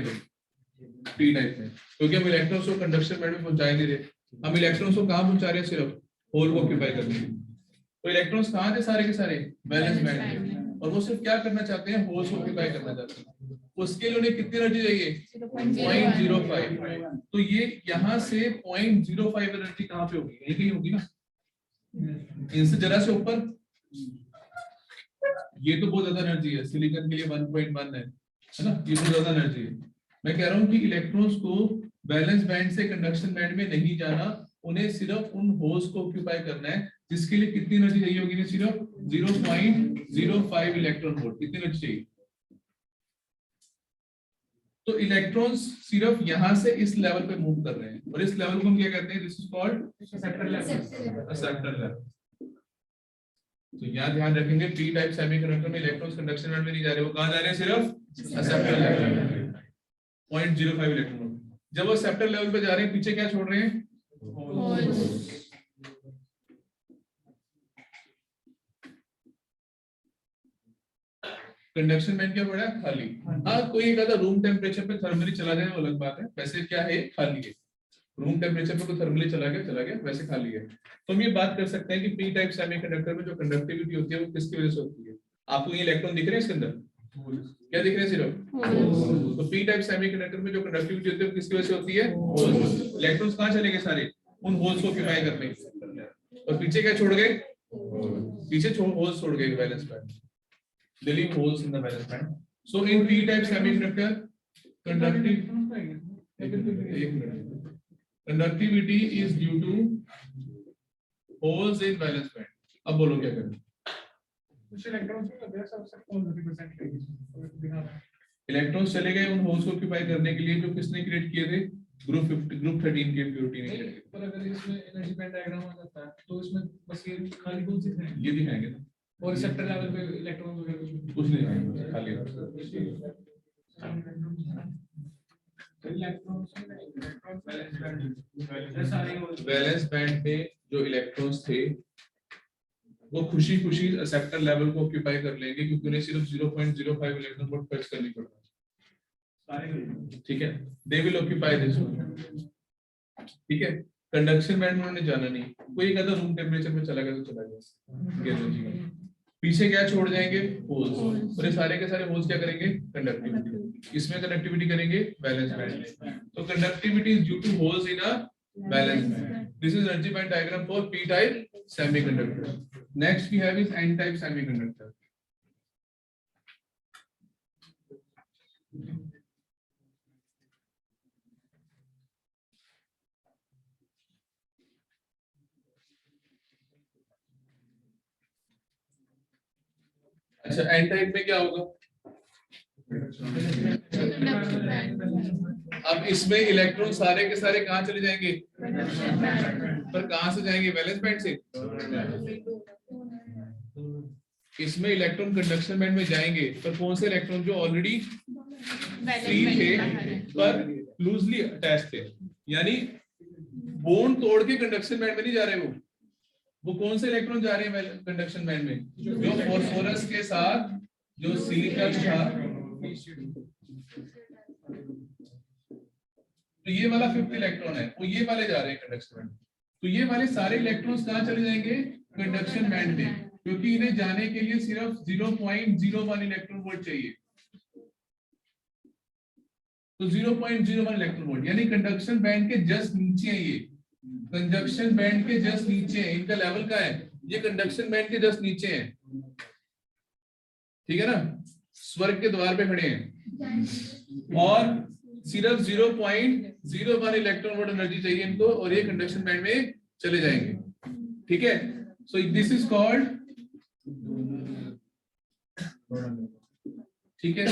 Speaker 1: पी टाइप में, क्योंकि हम इलेक्ट्रॉन्स को कंडक्शन बैंड में पहुंचा नहीं रहे, हम इलेक्ट्रॉन्स को कहाँ पहुंचा रहे हैं, सिर्फ होल को ऑक्यूपाई करने। तो इलेक्ट्रॉन्स कहाँ थे सारे के सारे, वैलेंस बैंड में, और वो सिर्फ क्या करना चाहते हैं, होल्स को ऑक्यूपाई करना चाहते हैं। उसके लिए उन्हें कितनी एनर्जी चाहिए, 0.05। तो ये यहाँ से 0.05 एनर्जी कहाँ पे होगी, यही कहीं होगी ना, इनसे जरा से ऊपर। ये तो बहुत ज्यादा एनर्जी है, सिलिकॉन के लिए 1.1 है ना, ये बहुत ज्यादा एनर्जी है। मैं कह रहा हूँ कि इलेक्ट्रॉन्स को वैलेंस बैंड से कंडक्शन बैंड में नहीं जाना, उन्हें सिर्फ उन होल्स को ऑक्यूपाई करना है, जिसके लिए कितनी एनर्जी चाहिए होगी, सिर्फ 0.05 इलेक्ट्रॉन वोल्ट। कितनी एनर्जी चाहिए? तो इलेक्ट्रॉन्स सिर्फ यहां से इस लेवल पे मूव कर रहे हैं, और इस लेवल को हम क्या कहते हैं, this is called acceptor level. तो यहाँ ध्यान रखेंगे पी टाइप सेमीकंडक्टर में इलेक्ट्रॉन्स कंडक्शन बैंड में नहीं जा रहे, वो कहाँ जा रहे हैं, सिर्फ एक्सेप्टर लेवल 0.05 इलेक्ट्रॉन। जब वो एक्सेप्टर लेवल पे जा रहे हैं, पीछे क्या छोड़ रहे हैं, कंडक्शन बैंड क्या पड़ा, खाली। हाँ, कोई एक आधा रूम टेम्परेचर पे थर्मली चला जाए वो अलग बात है, वैसे क्या है, खाली है। रूम टेम्परेचर पे कोई थर्मली चला गया, वैसे खाली है। तो हम ये बात कर सकते हैं कि पी टाइप सेमीकंडक्टर में जो कंडक्टिविटी होती है वो किसकी वजह से होती है। आपको ये इलेक्ट्रॉन दिख रहे हैं इसके अंदर, क्या दिख रहे हैं, सिर्फ। तो पी टाइप सेमीकंडक्टर में जो कंडक्टिविटी होती है वो किसकी वजह से होती है, इलेक्ट्रॉन्स कहाँ चले गए, सारे उन होल्स को ऑक्यूपाई करने, और पीछे क्या छोड़ गए, पीछे होल्स छोड़ गए valence band, leaving holes in the valence band. So in p-type semiconductor, conductivity is due to holes in valence band. अब बोलो क्या करें, कुछ इलेक्ट्रॉन्स चले गए उन होल्स को ऑक्यूपाई करने के लिए जो किसने क्रिएट किए थे, ग्रुप 50 की इम्प्योरिटी ने क्रिएट किया। पर अगर इसमें एनर्जी बैंड डायग्राम आ जाता है तो इसमें बस ये खाली कौन सी है, ये दिखाएंगे ना, और रिसेप्टर लेवल पे इलेक्ट्रॉन वगैरह कुछ नहीं है, खाली वैलेंस बैंड पे जो इलेक्ट्रॉन्स थे वो खुशी खुशी एक्सेप्टर लेवल को ऑक्यूपाई कर लेंगे, क्योंकि उन्हें सिर्फ 0.05 इलेक्ट्रॉन वोल्ट खर्च करनी पड़ता है, ठीक है, they will occupy this one, ठीक है। कंडक्शन बैंड में उन्होंने जाना नहीं, कोई एक आधा रूम टेम्परेचर में चला गया तो चला गया, पीछे क्या छोड़ जाएंगे, होल्स, और ये सारे के सारे होल्स क्या करेंगे, कंडक्टिविटी, इसमें कंडक्टिविटी करेंगे वैलेंस बैंड। तो conductivity is due to holes in a valence band. This is energy band diagram for P type semiconductor. Next we have is N type semiconductor. अच्छा, एन टाइप में क्या होगा, अब इसमें electron सारे के सारे कहाँ चले जाएंगे, पर कहाँ से जाएंगे, वैलेंस बैंड से। इसमें इलेक्ट्रॉन कंडक्शन बैंड में जाएंगे, पर कौन से इलेक्ट्रॉन, जो ऑलरेडी फ्री थे पर लूजली अटैच थे, यानी बॉन्ड तोड़ के कंडक्शन बैंड में नहीं जा रहे, वो कौन से इलेक्ट्रॉन जा रहे हैं कंडक्शन बैंड में, जो फॉस्फोरस के साथ जो सिलिकॉन था, तो ये वाला 5th इलेक्ट्रॉन है, वो ये वाले जा रहे हैं कंडक्शन बैंड। तो ये वाले सारे इलेक्ट्रॉन्स कहाँ चले जाएंगे, कंडक्शन बैंड में, क्योंकि इन्हें जाने के लिए सिर्फ 0.01 इलेक्ट्रॉन वोल्ट चाहिए। तो 0.01 इलेक्ट्रॉन वोल्ट यानी कंडक्शन बैंड के जस्ट नीचे है, ये कंडक्शन बैंड के जस्ट नीचे है, इनका लेवल का है, ये कंडक्शन बैंड के जस्ट नीचे है, ठीक है ना, स्वर्ग के द्वार पे खड़े हैं, और सिर्फ 0.01 इलेक्ट्रॉन वोल्ट एनर्जी चाहिए इनको, और ये कंडक्शन बैंड में चले जाएंगे, ठीक है। सो दिस इज कॉल्ड, ठीक है।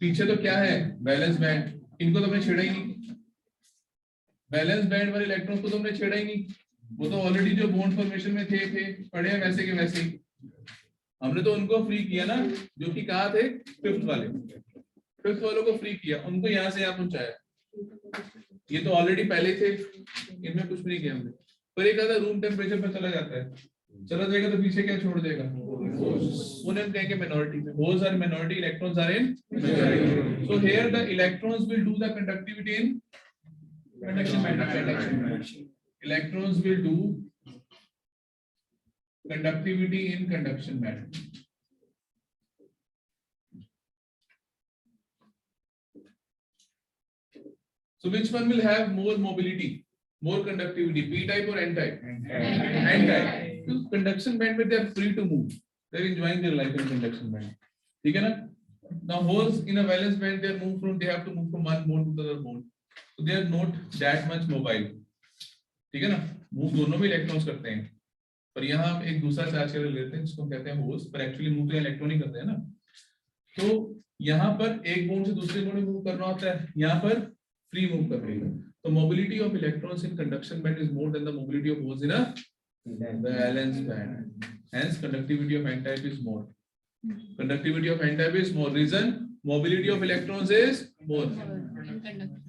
Speaker 1: पीछे तो क्या है, वैलेंस बैंड, इनको तो हमने छेड़ा ही नहीं, वैलेंस बैंड वाले इलेक्ट्रॉन को तो हमने छेड़ा ही नहीं, वो तो ऑलरेडी जो बॉन्ड फॉर्मेशन में थे पड़े हैं वैसे के वैसे ही, हमने तो उनको फ्री किया ना, जो कि कहाँ थे, 5th वालों को फ्री किया, उनको यहाँ से यहाँ पहुंचाया, ये तो ऑलरेडी पहले थे, इनमें कुछ नहीं किया हमने, पर एक आधा रूम टेम्परेचर पर चला जाता है, चला जाएगा तो पीछे क्या छोड़ देगा, उन्हें हम कहेंगे मिनॉरिटी में, holes are minority, electrons are in majority. So here the electrons will do the conductivity in conduction band. Electrons will do conductivity in conduction band. So which one will have more mobility, more conductivity, P type or N type? N type. So conduction band में they are free to move. They are enjoying their life in conduction band. ठीक है ना? Now holes in a valence band they have to move from one bond to the other bond. So they are not that much mobile, ठीक है ना, move दोनों भी electrons करते हैं, पर यहाँ हम एक दूसरा चार्ज कर लेते हैं जिसको कहते हैं होल्स, पर एक्चुअली मूव तो इलेक्ट्रॉन ही करते हैं ना। तो यहाँ पर एक बॉन्ड से दूसरे बॉन्ड में मूव करना होता है, यहाँ पर फ्री मूव कर रही है। तो mobility of electrons in conduction band is more than the mobility of holes in a valence band. Hence conductivity of n type is more. Conductivity of n type is more. Reason, mobility of electrons is more.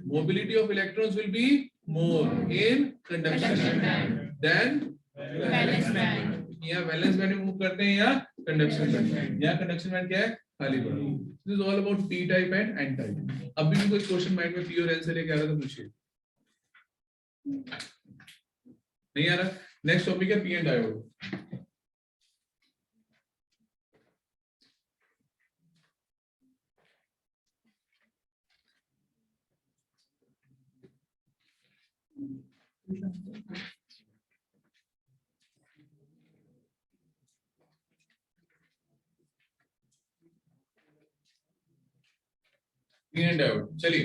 Speaker 1: Mobility of electrons will be more in conduction than valence band. यहाँ valence band में move करते हैं या conduction band. यहाँ conduction band क्या है? खाली पड़ा. This is all about p type and n type. अभी भी कोई क्वेश्चन माइंड में p और n से लेके आ रहा तो पूछिए. नहीं आ रहा? नेक्स्ट टॉपिक है p and diode. p and diode. चलिए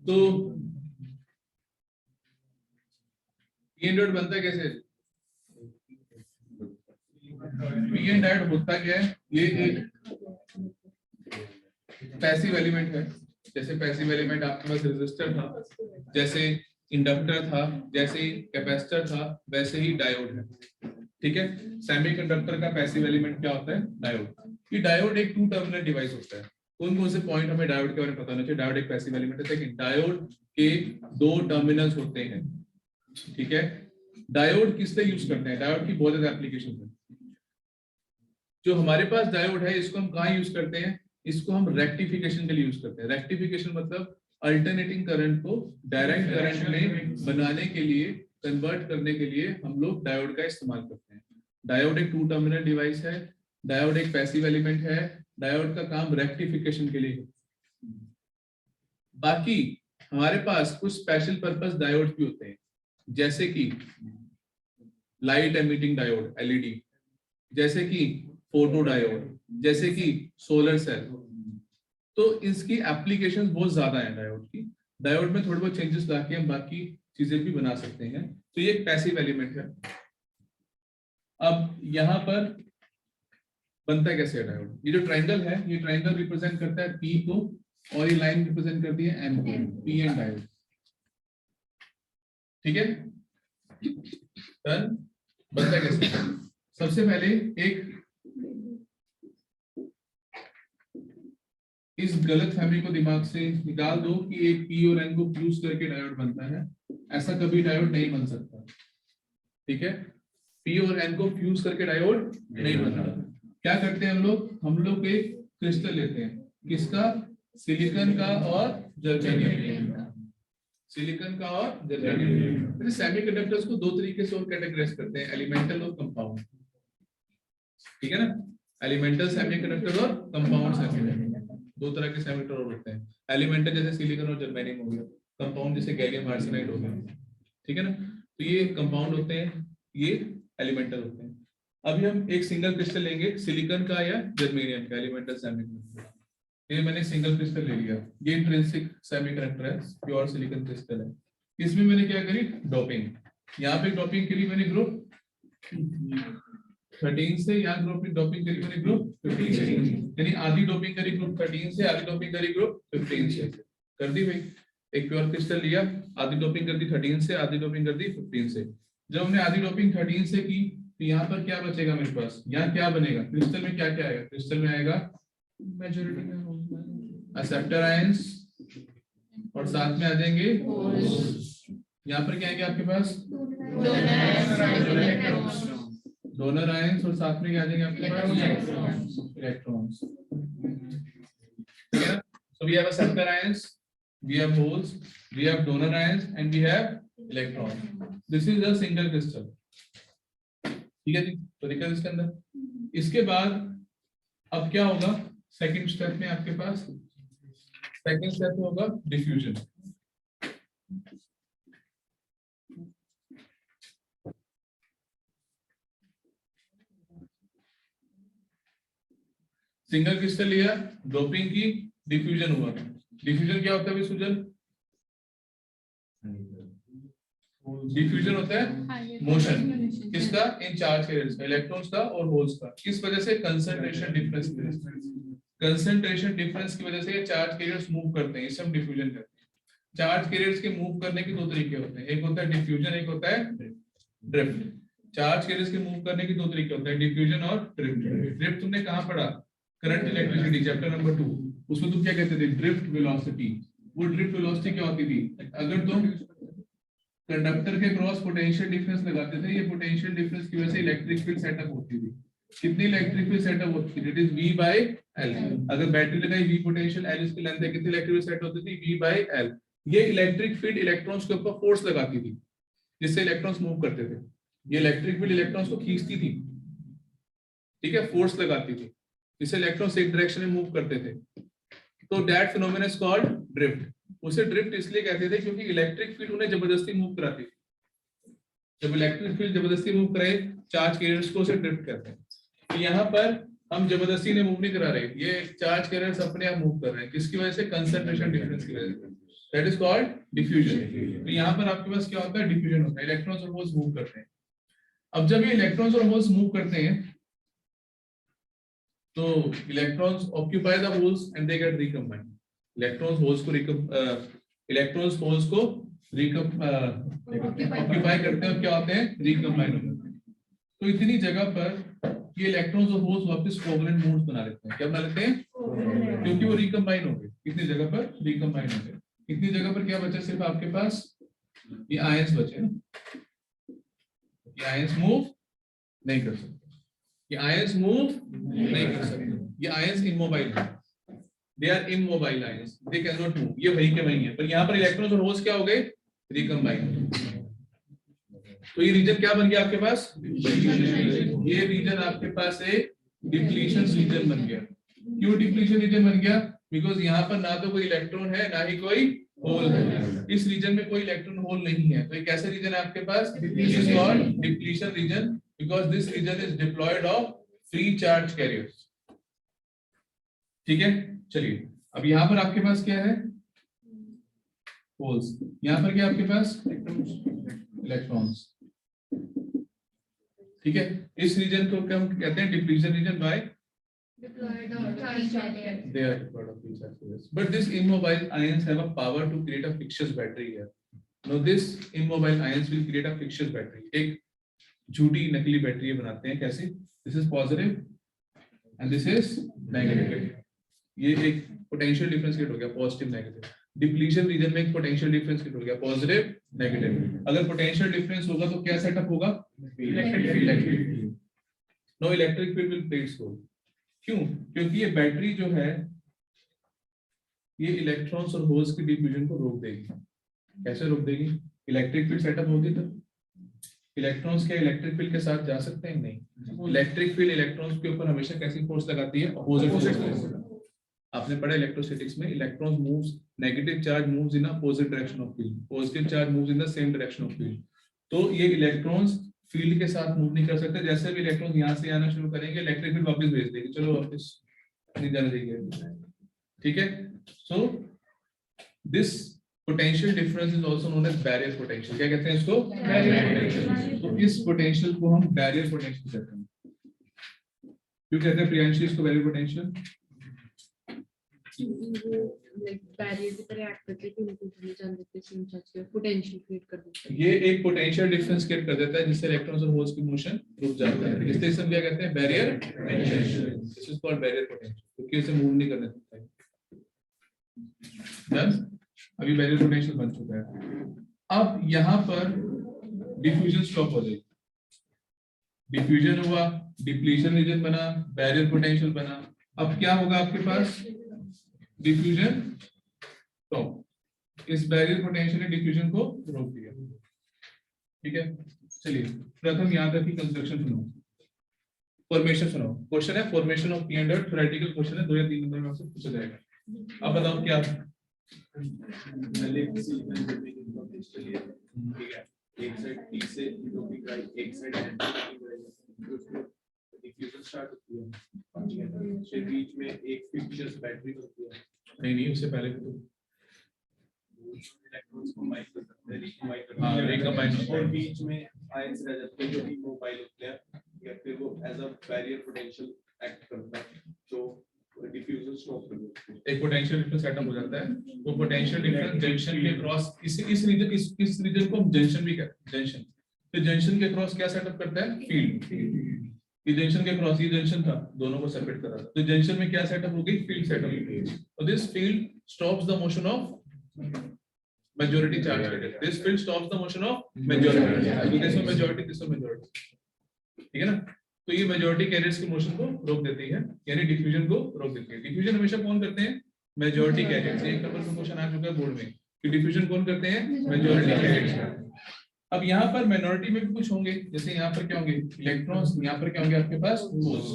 Speaker 1: तो p एंड डायोड बनता कैसे? p एंड डायोड होता क्या है? ये एक पैसिव एलिमेंट है. जैसे पैसिव एलिमेंट आपके पास रेजिस्टर था, जैसे इंडक्टर था, जैसे कैपेसिटर था, वैसे ही डायोड है. ठीक है. सेमीकंडक्टर का पैसिव एलिमेंट क्या होता है? डायोड. ये डायोड एक टू टर्मिनल डिवाइस होता है. कौन कौन से पॉइंट हमें डायोड के बारे में पता होना चाहिए? डायोड एक पैसिव एलिमेंट है. लेकिन डायोड के दो टर्मिनल्स होते हैं. ठीक है. डायोड किस लिए यूज करते हैं? डायोड की बहुत ज्यादा एप्लीकेशन है. जो हमारे पास डायोड है इसको हम कहाँ यूज करते हैं? इसको हम रेक्टिफिकेशन के लिए यूज करते हैं. रेक्टिफिकेशन मतलब अल्टरनेटिंग करंट को डायरेक्ट करंट में बनाने के लिए, कन्वर्ट करने के लिए हम लोग डायोड का इस्तेमाल करते हैं. डायोड एक टू टर्मिनल डिवाइस है. डायोड एक पैसिव एलिमेंट है. डायोड का काम रेक्टिफिकेशन के लिए है. बाकी हमारे पास कुछ स्पेशल पर्पस डायोड भी होते हैं, जैसे कि लाइट एमिटिंग डायोड एलईडी, जैसे कि फोटो डायोड, जैसे कि सोलर सेल. तो इसकी एप्लीकेशंस बहुत ज्यादा है डायोड की. डायोड में थोड़े बहुत चेंजेस लाके हम बाकी चीजें भी बना सकते हैं. तो ये एक पैसिव एलिमेंट है. अब यहाँ पर बनता है कैसे डायोड? ये जो ट्रायंगल है, ये ट्रायंगल रिप्रेजेंट करता है P को, और ये लाइन रिप्रेजेंट करती है M को. P and diode. ठीक है. डन. बनता है कैसे? सबसे पहले एक इस गलत फहमी को दिमाग से निकाल दो कि एक P और N को फ्यूज करके डायोड बनता है. ऐसा कभी डायोड नहीं बन सकता. ठीक है. P और N को फ्यूज करके डायोड नहीं बनता. क्या करते हैं हम लोग? हम लोग एक क्रिस्टल लेते हैं. किसका? सिलिकॉन का और जर्मेनियम का. सिलिकॉन का और जर्मेनियम. सेमीकंडक्टर्स को दो तरीके से और कैटेगराइज करते हैं, एलिमेंटल और कंपाउंड. ठीक है ना. एलिमेंटल सेमीकंडक्टर और कंपाउंड सेमीकंडक्टर. दो तरह के सेमीकंडक्टर होते हैं. एलिमेंटल जैसे सिलिकॉन और जर्मेनियम हो गया. कंपाउंड जैसे गैलियम आर्सेनाइड हो गया. ठीक है ना. तो ये कंपाउंड होते हैं, ये एलिमेंटल होते हैं. अभी हम एक सिंगल क्रिस्टल लेंगे, सिलिकॉन का या जर्मेनियम का एलिमेंटल सेमीकंडक्टर. ये मैंने सिंगल क्रिस्टल ले लिया. ये इंट्रिंसिक सेमीकंडक्टर है, प्योर सिलिकॉन क्रिस्टल है. इसमें मैंने क्या करी? डोपिंग. यहाँ पे डोपिंग करी मैंने ग्रुप 13 से, यहाँ ग्रुप में डोपिंग करी मैंने ग्रुप 15 से. यानी आधी डोपिंग करी ग्रुप 13 से, आधी डोपिंग करी ग्रुप 15 से. कर दी भाई. एक प्योर क्रिस्टल लिया, आधी डोपिंग कर दी 13 से, आधी डोपिंग कर दी 15 से. जब हमने आधी डोपिंग 13 से की तो यहाँ पर क्या बचेगा मेरे पास? यहाँ क्या बनेगा? क्रिस्टल में क्या क्या आएगा? क्रिस्टल में आएगा मेजॉरिटी में एक्सेप्टर आयंस, और साथ में आ जाएंगे यहाँ पर क्या आएंगे आपके पास? डोनर आयंस, और साथ में क्या आ जाएंगे आपके पास? इलेक्ट्रॉन्स. ठीक है. So we have acceptor ions, we have holes, we have donor ions, and we have electrons. This is a single crystal. ठीक है जी. तो देखा इसके अंदर. इसके बाद अब क्या होगा? सेकंड स्टेप में आपके पास, सेकंड स्टेप में होगा डिफ्यूजन. सिंगल क्रिस्टल लिया, डोपिंग की, डिफ्यूजन हुआ. डिफ्यूजन क्या होता है? सुजन, डिफ्यूजन होता है मोशन. किसका? इन चार्ज कैरियर्स का, इलेक्ट्रॉन्स का और होल्स का. किस वजह से? Concentration difference. कंसंट्रेशन डिफरेंस की वजह से चार्ज कैरियर्स मूव करते हैं. इसे हम डिफ्यूजन कहते हैं. चार्ज कैरियर्स के मूव करने के दो तरीके होते हैं. एक होता है डिफ्यूजन, एक होता है ड्रिफ्ट. चार्ज कैरियर्स के मूव करने के दो तरीके होते हैं, डिफ्यूजन और ड्रिफ्ट। ड्रिफ्ट तुमने कहाँ पढ़ा? करंट इलेक्ट्रिसिटी चैप्टर नंबर 2, उसमें तुम क्या कहते थे? Drift velocity. वो ड्रिफ्ट वेलोसिटी क्या होती थी? अगर तुम कंडक्टर के क्रॉस पोटेंशियल डिफरेंस लगाते थे, ये पोटेंशियल डिफरेंस की वजह से इलेक्ट्रिक फील्ड सेटअप होती थी। कितनी इलेक्ट्रिक फील्ड सेटअप होती थी? It is V by L। अगर बैटरी लगाई V पोटेंशियल, L इसकी लेंथ है, कितनी इलेक्ट्रिक फील्ड सेट होती थी? V by L। ये इलेक्ट्रिक फील्ड इलेक्ट्रॉन्स के ऊपर फोर्स लगाती थी जिससे इलेक्ट्रॉन्स मूव करते थे। ये इलेक्ट्रिक फील्ड इलेक्ट्रॉन्स को खींचती थी, ठीक है, फोर्स लगाती थी जिससे इलेक्ट्रॉन्स एक डायरेक्शन में मूव करते थे। तो that phenomena is called drift. उसे ड्रिफ्ट इसलिए कहते थे क्योंकि इलेक्ट्रिक फील्ड उन्हें जबरदस्ती मूव कराती थी। जब इलेक्ट्रिक फील्ड जबरदस्ती मूव कराए चार्ज कैरियर्स को, उसे ड्रिफ्ट कहते हैं। तो यहाँ पर हम जबरदस्ती ने मूव नहीं करा रहे, ये चार्ज कैरियर्स अपने आप मूव कर रहे हैं। किसकी वजह से? कंसंट्रेशन डिफरेंस की वजह से। That is called diffusion. तो यहाँ पर आपके पास क्या होता है? डिफ्यूजन होता है, इलेक्ट्रॉन्स और होल्स मूव करते हैं। अब जब ये इलेक्ट्रॉन्स और होल्स मूव करते हैं तो electrons occupy the holes and they get recombined. Electrons holes को ऑक्यूपाई करते हैं और क्या होते हैं? रिकंबाइन होते हैं। तो इतनी जगह पर ये इलेक्ट्रॉन्स और होल्स वापस कोवलेंट मूव्स बना लेते हैं। क्या बना लेते हैं? क्योंकि वो रिकंबाइन हो गए। कितनी जगह पर? रिकंबाइन हो गए। इतनी जगह पर क्या बचा? सिर्फ आपके पास ये आयंस बचे ना। ये आयंस मूव नहीं कर सकते, ये आयंस मूव नहीं कर सकते, ये आयंस इमोबाइल है। They are immobile ions, they can not move. ये वही के वही है, पर यहाँ पर इलेक्ट्रॉन्स और होल्स क्या हो गए? रिकंबाइन। तो ये रीजन क्या बन गया आपके पास? ये रीजन आपके पास एक डिप्लीशन रीजन बन गया। क्यों डिप्लीशन रीजन बन गया? बिकॉज यहाँ पर ना तो कोई इलेक्ट्रॉन है ना ही कोई होल है। इस रीजन में कोई इलेक्ट्रॉन होल नहीं है। तो एक ऐसा रीजन है आपके पास, depletion region, because this region is deployed of free charge carriers. ठीक है, चलिए अब यहाँ पर आपके पास क्या है? होल्स। यहाँ पर क्या आपके पास? इलेक्ट्रॉन्स। ठीक है, इस रीजन को क्या हम कहते हैं? Depletion region. By
Speaker 2: deployed or charge carrier.
Speaker 1: they are deployed of these charges. But this immobile ions have a power to create a fictitious battery here. Now this immobile ions will create a fictitious battery. एक झूठी नकली battery बनाते हैं। कैसे? This is positive and this is negative. ये एक potential difference create हो गया, पॉजिटिव नेगेटिव। डिप्लीशन रीजन में एक पोटेंशियल डिफरेंस क्रिएट हो गया, पॉजिटिव नेगेटिव। अगर पोटेंशियल डिफरेंस होगा तो क्या सेटअप होगा? Electric field. No electric field will play its role. क्यों? क्योंकि ये बैटरी जो है ये इलेक्ट्रॉन्स और होल्स की डिफ्यूजन को रोक देगी। कैसे रोक देगी? इलेक्ट्रिक फील्ड सेटअप होगी तो इलेक्ट्रॉन्स क्या इलेक्ट्रिक फील्ड के साथ जा सकते हैं? नहीं। इलेक्ट्रिक फील्ड इलेक्ट्रॉन्स के ऊपर हमेशा कैसी फोर्स लगाती है? Opposite force. आपने पढ़ा इलेक्ट्रोस्टैटिक्स में, electrons moves, negative charge moves in opposite direction of field, positive charge moves in the same direction of field. तो ये इलेक्ट्रॉन्स फील्ड के साथ मूव नहीं कर सकते। जैसे भी इलेक्ट्रॉन यहाँ से आना शुरू करेंगे इलेक्ट्रिक फील्ड वापस भेज देगी, चलो वापस नहीं जाने देंगे। ठीक है, so this potential difference is also known as barrier potential. क्या कहते हैं इसको? Barrier potential. तो इस पोटेंशियल को हम बैरियर पोटेंशियल कहते हैं। क्यों कहते हैं प्रियांशी इसको बैरियर पोटेंशियल?
Speaker 2: लाइक बैरियर की तरह एक्ट करके इनपुट जान देते हैं, चार्ज के पोटेंशियल क्रिएट कर देते हैं।
Speaker 1: ये एक पोटेंशियल डिफरेंस क्रिएट कर देता है जिससे इलेक्ट्रॉन्स और होल्स की मोशन रुक जाता है। इसलिए इसे हम क्या कहते हैं? Barrier potential. This is called barrier potential, क्योंकि इसे मूव नहीं करने देता है। डन? अभी बैरियर पोटेंशियल बन चुका है। अब यहाँ पर डिफ्यूजन स्टॉप हो जाएगी। डिफ्यूजन हुआ, डिप्लीशन रीजन बना, बैरियर पोटेंशियल बना। अब क्या होगा आपके पास? Diffusion stop. इस बैरियर पोटेंशियल ने डिफ्यूजन को रोक दिया। ठीक है, चलिए प्रथम याद रखिए कंस्ट्रक्शन सुनो, फॉर्मेशन सुनो। क्वेश्चन है formation of P under, theoretical question है, 2 या 3 नंबर में आपसे पूछा जाएगा। अब बताओ क्या?
Speaker 3: ठीक है, एक साइड टी से एक साइड डिफ्यूजन स्टार्ट होती है, फिर बीच में एक फिक्सचर्स बैटरी होती है।
Speaker 1: नहीं, उससे पहले भी तो
Speaker 3: इलेक्ट्रॉन्स को कंबाइन कर सकते हैं,
Speaker 1: रिकंबाइन होता है।
Speaker 3: और बीच में आयंस रह जाते हैं जो इमोबाइल होते हैं, या फिर वो as a barrier potential act करता है, तो डिफ्यूजन स्टॉप कर देता है।
Speaker 1: एक पोटेंशियल डिफरेंस सेटअप हो जाता है। वो पोटेंशियल डिफरेंस जंक्शन के क्रॉस, इस रीजन को हम जंक्शन भी कहते हैं। जंक्शन तो जंक्शन के क्रॉस क्या सेटअप करता है? फील्ड। ये जंक्शन के क्रॉस, ये जंक्शन था, दोनों को सेपरेट कर रहा था, तो जंक्शन में क्या सेटअप होगी? Field setup. तो this field stops the motion of majority charge carrier. This field stops the motion of majority. So this one majority, this one majority. ठीक है ना? तो ये majority carriers के motion को रोक देती है, यानी diffusion को रोक देती है। diffusion हमेशा कौन करते हैं? Majority carriers। एक नंबर का क्वेश्चन आ चुका है बोर्ड में कि diffusion कौन करते हैं? Majority carriers। अब यहाँ पर minority में भी कुछ होंगे, जैसे यहाँ पर क्या होंगे? इलेक्ट्रॉन्स। यहाँ पर क्या होंगे आपके पास? होल्स।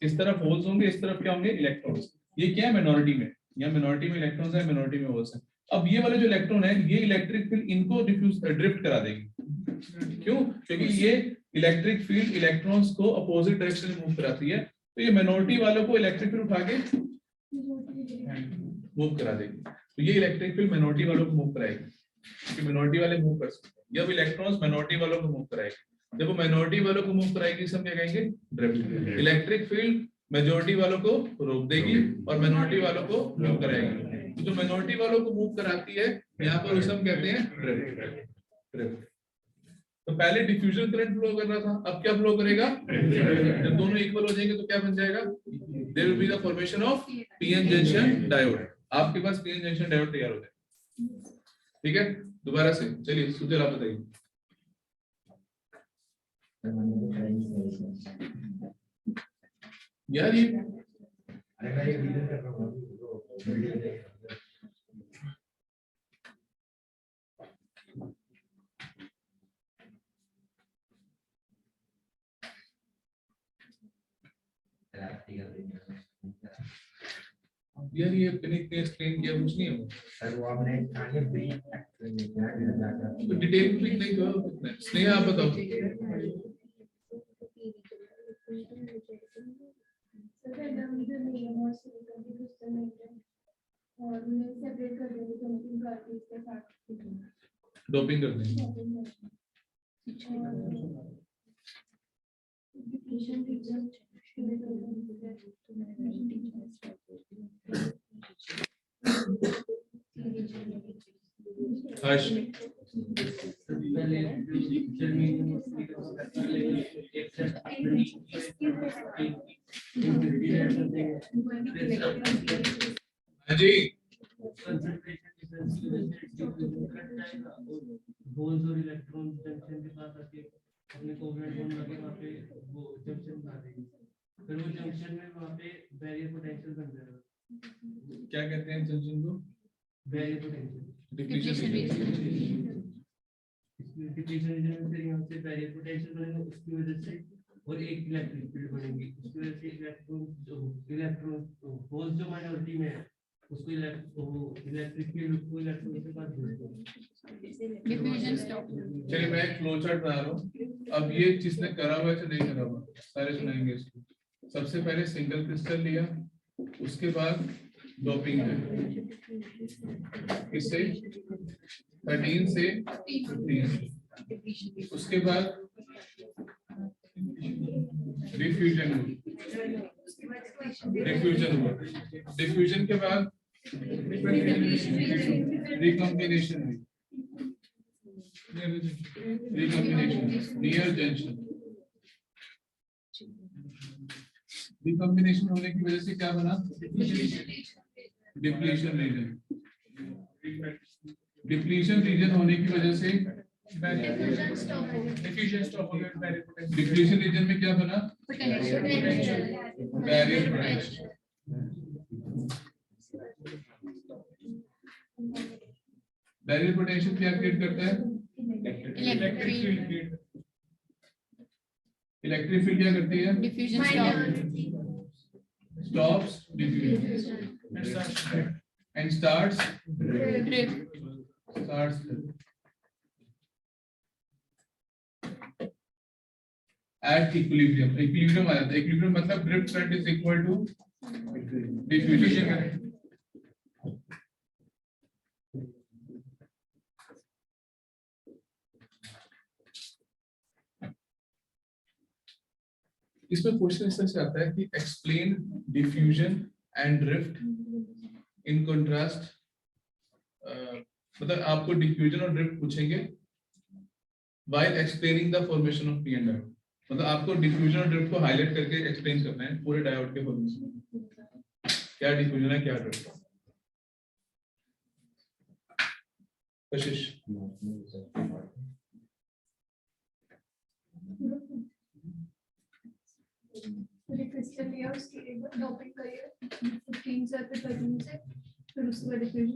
Speaker 1: इस तरफ होल्स होंगे, इस तरफ क्या होंगे? इलेक्ट्रॉन्स। ये क्या है? मिनोरिटी में। यहाँ मिनोरिटी में इलेक्ट्रॉन्स है, मिनोरिटी में होल्स है। अब ये वाले जो इलेक्ट्रॉन है, ये इलेक्ट्रिक फील्ड इनको डिफ्यूज ड्रिफ्ट करा देगी। क्यों? क्योंकि ये इलेक्ट्रिक फील्ड इलेक्ट्रॉन्स को अपोजिट डायरेक्शन में मूव कराती है, तो ये मिनोरिटी वालों को इलेक्ट्रिक फील्ड उठा के मूव करा देगी। तो ये इलेक्ट्रिक फील्ड मिनोरिटी वालों को मूव कराएगी, क्योंकि मिनोरिटी वाले मूव कर सकते हैं। जब इलेक्ट्रॉन्स मिनोरिटी वालों को मूव कराएगी, जब वो मिनोरिटी वालों को मूव कराएगी, सब क्या कहेंगे? ड्रिफ्ट। इलेक्ट्रिक फील्ड मेजॉरिटी वालों को रोक देगी और मिनोरिटी वालों को मूव कराएगी। जो मिनोरिटी वालों को मूव कराती है, यहाँ पर उसे हम कहते हैं ड्रिफ्ट। तो पहले डिफ्यूजन करंट फ्लो कर रहा था, अब क्या फ्लो करेगा? जब दोनों इक्वल हो जाएंगे तो क्या बन जाएगा? There will be the formation of PN junction diode. आपके पास पीएन जंक्शन डायोड तैयार हो जाए। ठीक है, दोबारा से चलिए सुजल आप बताइए। यार ये यार ये विनीत ने एक्सप्लेन किया, कुछ नहीं है
Speaker 4: सर वो आपने आगे ब्रीफ
Speaker 1: तो डिटेल में नहीं करो। स्नेहा आप बताओ। डोपिंग कर देंगे। हर्ष हाँ जी,
Speaker 5: होल्स और इलेक्ट्रॉन जंक्शन के पास आके अपने कोवलेंट बॉन्ड लगे वहाँ पे वो जंक्शन बना देंगे, फिर वो जंक्शन में वहाँ पे बैरियर पोटेंशियल बन जाएगा।
Speaker 1: क्या कहते हैं जंक्शन को?
Speaker 5: Barrier potential.
Speaker 1: Depletion
Speaker 5: depletion region में फिर यहाँ से बैरियर पोटेंशियल बनेगा, उसकी वजह से और एक इलेक्ट्रिक फील्ड बनेगी, उसकी वजह से इलेक्ट्रॉन होल्स जो माइनॉरिटी में है उसको इलेक्ट्रिक फील्ड को इलेक्ट्रॉन के पास भेज दो।
Speaker 2: Diffusion stop.
Speaker 1: चलिए मैं एक फ्लो चार्ट बना रहा हूँ। अब ये जिसने करा हुआ है नहीं करा हुआ, सारे सुनाएंगे इसको। सबसे पहले सिंगल क्रिस्टल लिया, उसके बाद डोपिंग है, किससे? 13 से 15। उसके बाद डिफ्यूजन हुआ। डिफ्यूजन के बाद रिकॉम्बिनेशन नियर जंक्शन। रिकॉम्बिनेशन होने की वजह से क्या बना? Depletion region. डिप्लीशन रीजन होने की वजह से डिफ्यूजन स्टॉप हो गया। डिप्लीशन रीजन में क्या बना? Barrier potential. बैरियर पोटेंशियल क्या क्रिएट करता है? Electric field. इलेक्ट्रिक फील्ड क्या करती है?
Speaker 2: Diffusion
Speaker 1: stops diffusion and starts at equilibrium। Equilibrium आ जाता है। इक्विलिब्रियम मतलब drift current is equal to diffusion current. इसमें क्वेश्चन इस तरह से आता है कि explain diffusion and drift in contrast. मतलब आपको डिफ्यूजन और ड्रिफ्ट पूछेंगे while explaining the formation of p n diode. मतलब आपको डिफ्यूजन और ड्रिफ्ट को हाईलाइट करके एक्सप्लेन करना है पूरे डायोड के फॉर्मेशन, क्या डिफ्यूजन है क्या ड्रिफ्ट है। कशिश
Speaker 6: क्रिस्टल लिया उसकी एक डॉपिंग करिए 15 से 13 से, फिर उसके बाद डिफ्यूजन